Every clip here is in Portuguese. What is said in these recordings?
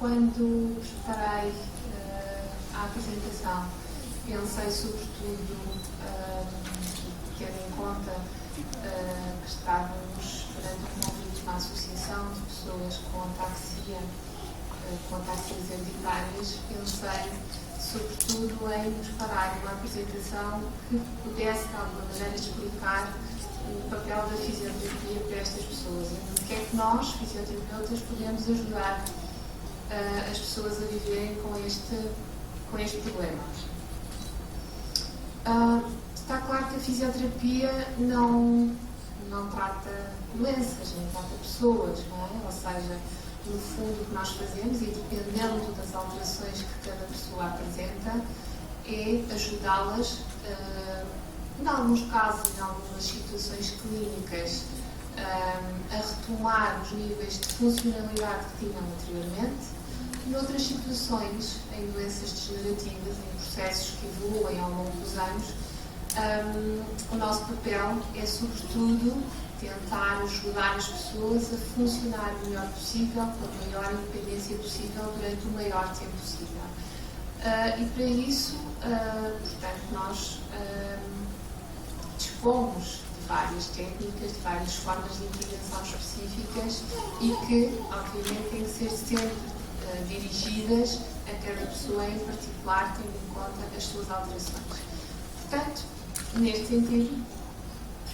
quando preparei a apresentação, pensei sobretudo, tendo em conta que estávamos perante um convite de uma associação de pessoas com ataxias hereditárias, pensei sobretudo em preparar uma apresentação que pudesse de alguma maneira explicar o papel da fisioterapia para estas pessoas e no que é que nós, fisioterapeutas, podemos ajudar as pessoas a viverem com este problema. Está claro que a fisioterapia não trata doenças, nem trata pessoas, não é? Ou seja, no fundo o que nós fazemos, e dependendo das alterações que cada pessoa apresenta, é ajudá-las, em alguns casos, em algumas situações clínicas, a retomar os níveis de funcionalidade que tinham anteriormente. Em outras situações, em doenças degenerativas, em processos que evoluem ao longo dos anos, o nosso papel é, sobretudo, tentar ajudar as pessoas a funcionar o melhor possível, com a maior independência possível, durante o maior tempo possível. E para isso, portanto, nós dispomos de várias técnicas, de várias formas de intervenção específicas e que, obviamente, têm que ser sempre dirigidas a cada pessoa em particular, tendo em conta as suas alterações. Portanto, neste sentido,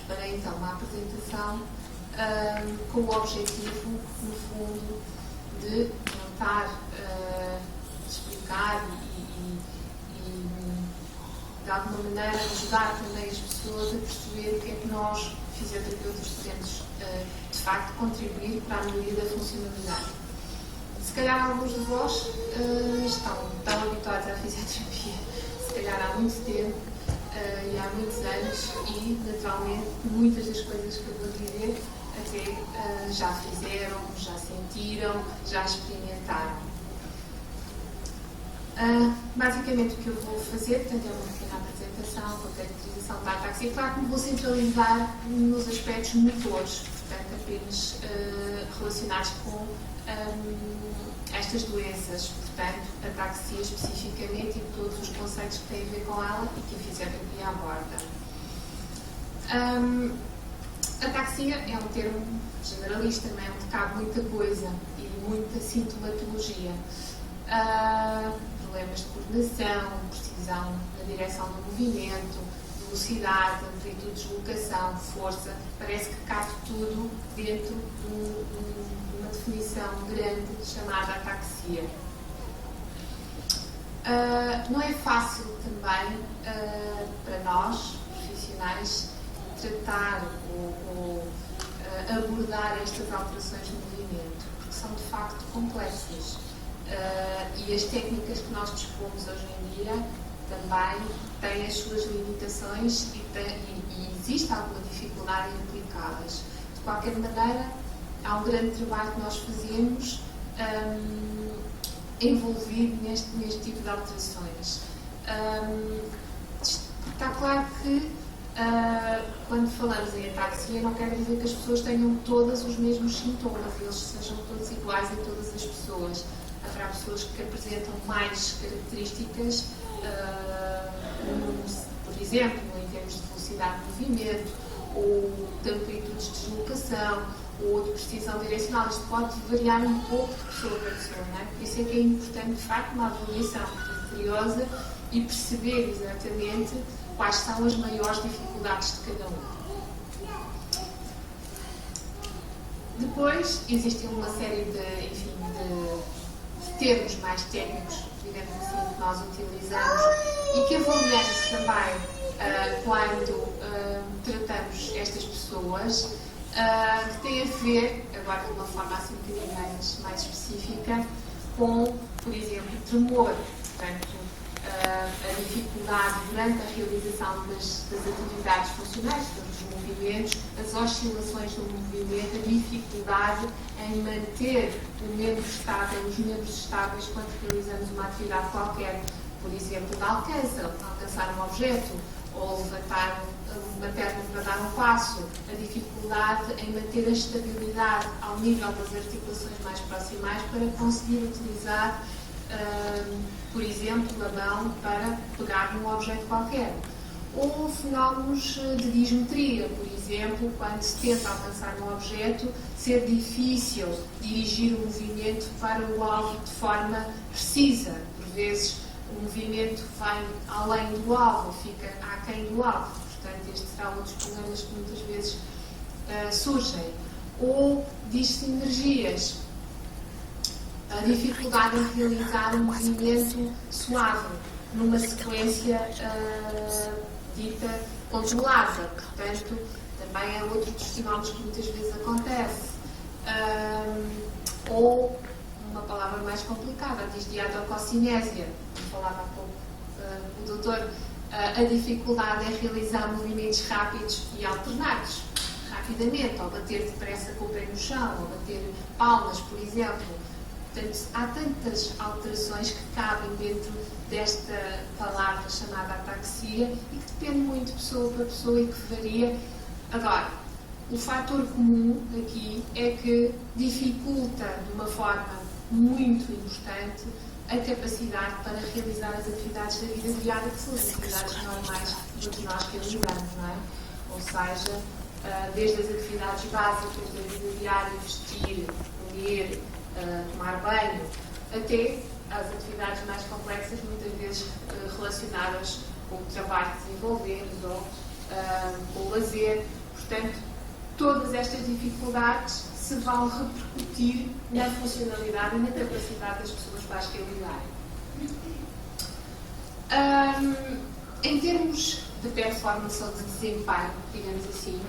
preparei então uma apresentação com o objetivo, no fundo, de tentar explicar e, de alguma maneira, ajudar também as pessoas a perceber o que é que nós, fisioterapeutas, podemos, de facto, contribuir para a melhoria da funcionalidade. Se calhar alguns de vós estão tão habituados à fisioterapia, se calhar há muito tempo e há muitos anos, e naturalmente muitas das coisas que eu vou dizer até já fizeram, já sentiram, já experimentaram. Basicamente o que eu vou fazer, portanto, é uma pequena apresentação com a caracterização da ataxia. Claro que me vou centralizar nos aspectos motores, portanto apenas relacionados com estas doenças, portanto, ataxia especificamente e todos os conceitos que têm a ver com ela e que a fisioterapia aborda. Ataxia é um termo generalista, não é? Onde cabe muita coisa e muita sintomatologia. Problemas de coordenação, precisão na direção do movimento, velocidade, amplitude de deslocação, força, parece que cabe tudo dentro de uma definição grande chamada ataxia. Não é fácil também para nós, profissionais, tratar ou abordar estas alterações de movimento, porque são de facto complexas. E as técnicas que nós dispomos hoje em dia também têm as suas limitações e existe alguma dificuldade em aplicá-las. De qualquer maneira, há um grande trabalho que nós fazemos envolvido neste tipo de alterações. Está claro que quando falamos em ataxia não quer dizer que as pessoas tenham todos os mesmos sintomas, eles sejam todos iguais em todas as pessoas. Haverá pessoas que apresentam mais características, por exemplo, em termos de velocidade de movimento, ou de amplitudes de deslocação, ou de precisão direcional. Isto pode variar um pouco de pessoa para pessoa, não é? Por isso é que é importante, de facto, uma avaliação criteriosa e perceber exatamente quais são as maiores dificuldades de cada um. Depois, existe uma série de termos mais técnicos, digamos assim, que nós utilizamos e que avaliamos também quando tratamos estas pessoas, que têm a ver, agora de uma forma assim um bocadinho mais específica, com, por exemplo, tremor, portanto, a dificuldade durante a realização das atividades funcionais, dos movimentos, as oscilações do movimento, a dificuldade em manter o membro estável, os membros estáveis quando realizamos uma atividade qualquer, por exemplo, de alcançar um objeto ou levantar uma perna para dar um passo, a dificuldade em manter a estabilidade ao nível das articulações mais proximais para conseguir utilizar, por exemplo, a mão para pegar num objeto qualquer. Ou fenómenos de dismetria, por exemplo, quando se tenta alcançar um objeto, ser difícil dirigir o movimento para o alvo de forma precisa. Por vezes, o movimento vai além do alvo, fica aquém do alvo. Portanto, estes serão outros problemas que muitas vezes surgem. Ou dissinergias, a dificuldade em realizar um movimento suave, numa sequência dita controlada. Portanto, também é outro dos fenómenos que muitas vezes acontece. Ou, uma palavra mais complicada, a disdiadococinésia, como falava há pouco o doutor, a dificuldade em realizar movimentos rápidos e alternados, rapidamente, ou bater depressa com o pé no chão, ou bater palmas, por exemplo. Portanto, há tantas alterações que cabem dentro desta palavra chamada ataxia e que depende muito de pessoa para pessoa e que varia. Agora, o fator comum aqui é que dificulta de uma forma muito importante a capacidade para realizar as atividades da vida diária, que são as atividades normais do que nós realizamos, não é? Ou seja, desde as atividades básicas da vida diária, vestir, comer, tomar banho, até as atividades mais complexas, muitas vezes relacionadas com o trabalho que desenvolvemos ou com o lazer. Portanto, todas estas dificuldades se vão repercutir na funcionalidade e na capacidade das pessoas para as realizarem. Em termos de performance ou de desempenho, digamos assim,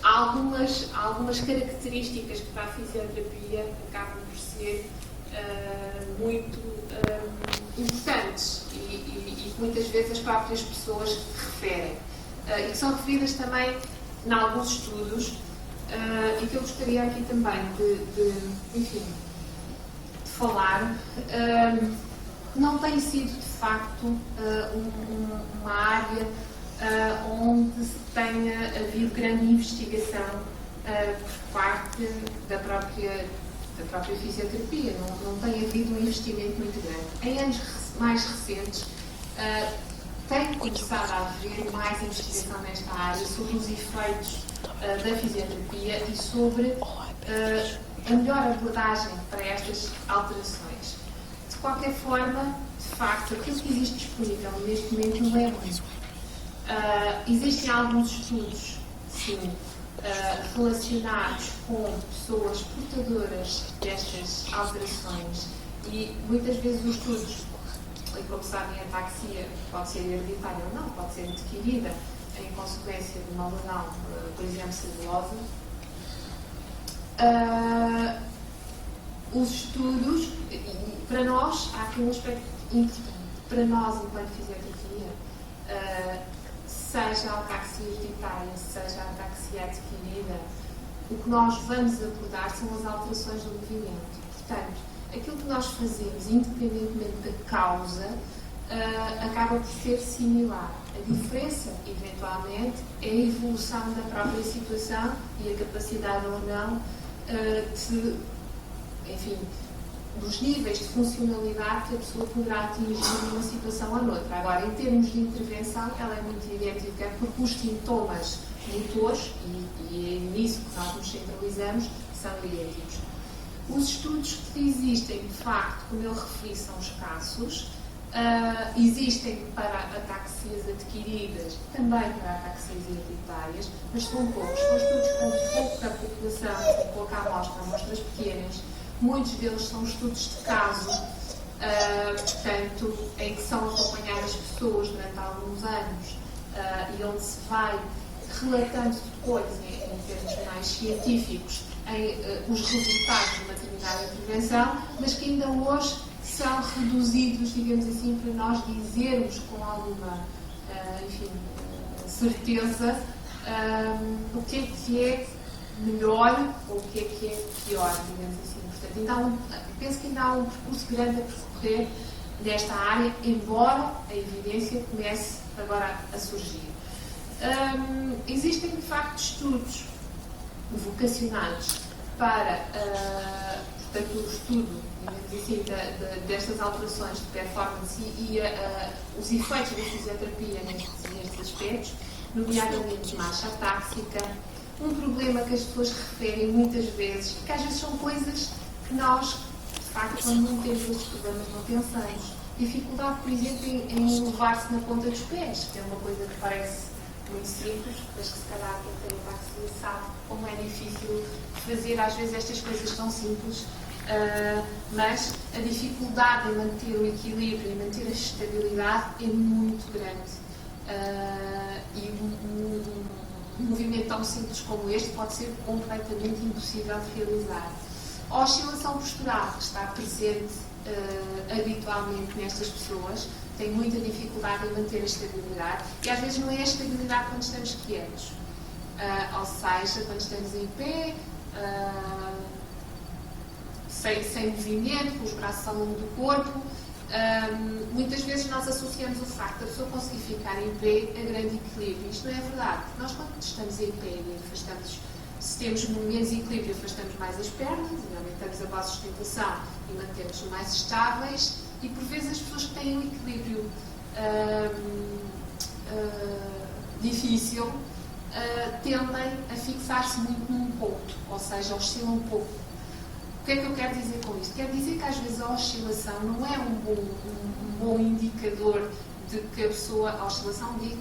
há algumas características que para a fisioterapia acabam por ser muito importantes e que muitas vezes as próprias pessoas referem e que são referidas também em alguns estudos e que eu gostaria aqui também de falar. Não tem sido de facto uma área onde se tenha havido grande investigação por parte da própria fisioterapia. Não tem havido um investimento muito grande. Em anos mais recentes, tem começado a haver mais investigação nesta área sobre os efeitos da fisioterapia e sobre a melhor abordagem para estas alterações. De qualquer forma, de facto, aquilo que existe disponível neste momento não é muito. Existem alguns estudos, sim, relacionados com pessoas portadoras destas alterações e muitas vezes os estudos, e como sabem, a ataxia pode ser hereditária ou não, pode ser adquirida em consequência de uma lesão, por exemplo, celulosa. Os estudos, e para nós, há aqui um aspecto importante. Para nós, enquanto fisioterapia, seja a ataxia hereditária, seja a ataxia adquirida, o que nós vamos abordar são as alterações do movimento. Portanto, aquilo que nós fazemos, independentemente da causa, acaba por ser similar. A diferença, eventualmente, é a evolução da própria situação e a capacidade ou não dos níveis de funcionalidade que a pessoa poderá atingir numa situação ou noutra. Agora, em termos de intervenção, ela é muito idêntica porque os sintomas motores, e é nisso que nós nos centralizamos, são idênticos. Os estudos que existem, de facto, como eu referi, são escassos. Existem para ataxias adquiridas, também para ataxias hereditárias, mas são poucos. São estudos com pouca população, com pouca amostra, amostras pequenas. Muitos deles são estudos de caso, portanto, em que são acompanhadas pessoas durante alguns anos e onde se vai relatando depois, em termos mais científicos, os resultados de uma determinada intervenção, mas que ainda hoje são reduzidos, digamos assim, para nós dizermos com alguma certeza o que é melhor ou o que é pior, digamos assim. Portanto, então, penso que ainda há um percurso grande a percorrer nesta área, embora a evidência comece agora a surgir. Existem, de facto, estudos vocacionados para, portanto, o estudo assim, destas alterações de performance e os efeitos da fisioterapia nestes aspectos, nomeadamente marcha táxica, um problema que as pessoas referem muitas vezes, que às vezes são coisas que nós, de facto, quando não temos estes problemas, não pensamos. Dificuldade, por exemplo, em levar-se na ponta dos pés, que é uma coisa que parece muito simples, mas que se calhar quem tem táxi sabe como é difícil fazer às vezes estas coisas tão simples, mas a dificuldade em manter o equilíbrio e manter a estabilidade é muito grande. E um movimento tão simples como este pode ser completamente impossível de realizar. A oscilação postural, que está presente habitualmente nestas pessoas, tem muita dificuldade em manter a estabilidade e às vezes não é a estabilidade quando estamos quietos, ou seja, quando estamos em pé, sem movimento, com os braços ao longo do corpo. Muitas vezes nós associamos o facto de a pessoa conseguir ficar em pé a grande equilíbrio. Isto não é verdade. Nós, quando estamos em pé e afastamos, se temos menos equilíbrio, afastamos mais as pernas e aumentamos a base de sustentação e mantemos-nos mais estáveis. E por vezes as pessoas que têm um equilíbrio difícil tendem a fixar-se muito num ponto, ou seja, oscilam um pouco. O que é que eu quero dizer com isto? Quero dizer que às vezes a oscilação não é um bom indicador de que a pessoa, a oscilação de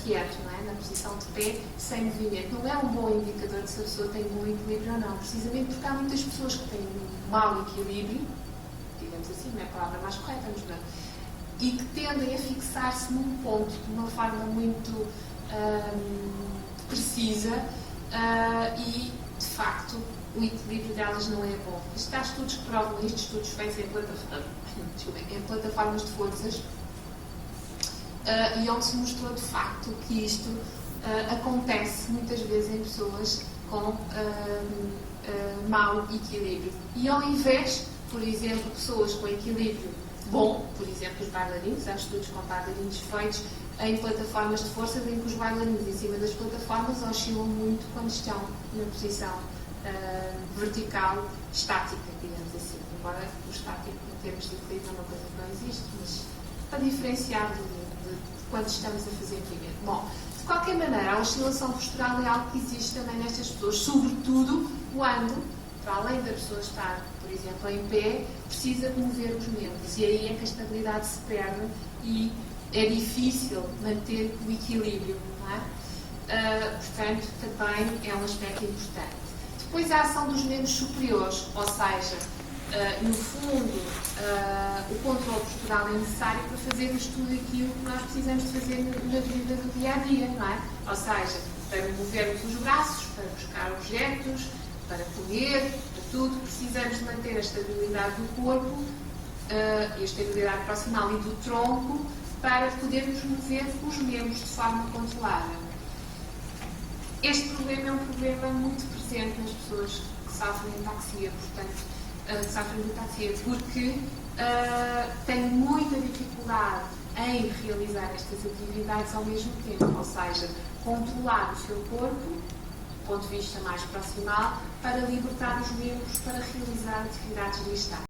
quieto, não é? Na posição de pé, sem movimento, não é um bom indicador de se a pessoa tem um bom equilíbrio ou não, precisamente porque há muitas pessoas que têm um mau equilíbrio, digamos assim, não é a palavra mais correta, mas não, e que tendem a fixar-se num ponto de uma forma muito precisa e, de facto, o equilíbrio delas não é bom. Há estudos que provam isto, estudos feitos em plataformas de forças, e onde se mostrou de facto que isto acontece muitas vezes em pessoas com mau equilíbrio. E ao invés, por exemplo, pessoas com equilíbrio bom, por exemplo, os bailarinos, há estudos com bailarinos feitos em plataformas de força em que os bailarinos em cima das plataformas oscilam muito quando estão na posição vertical, estática, digamos assim. Embora o estático, em termos de equilíbrio, é uma coisa que não existe, mas para diferenciar de quando estamos a fazer movimento. Bom, de qualquer maneira, a oscilação postural é algo que existe também nestas pessoas, sobretudo quando, para além da pessoa estar, por exemplo, em pé, precisa de mover os membros. E aí é que a estabilidade se perde e é difícil manter o equilíbrio, não é? Portanto, também é um aspecto importante. Depois, a ação dos membros superiores, ou seja, no fundo, o controle postural é necessário para fazermos tudo aquilo que nós precisamos de fazer na vida do dia a dia, não é? Ou seja, para movermos os braços, para buscar objetos, para comer, para tudo, precisamos de manter a estabilidade do corpo e a estabilidade proximal e do tronco para podermos mover os membros de forma controlada. Este problema é um problema muito presente nas pessoas que sofrem de ataxia, porque têm muita dificuldade em realizar estas atividades ao mesmo tempo, ou seja, controlar o seu corpo, do ponto de vista mais proximal, para libertar os membros para realizar atividades de estática.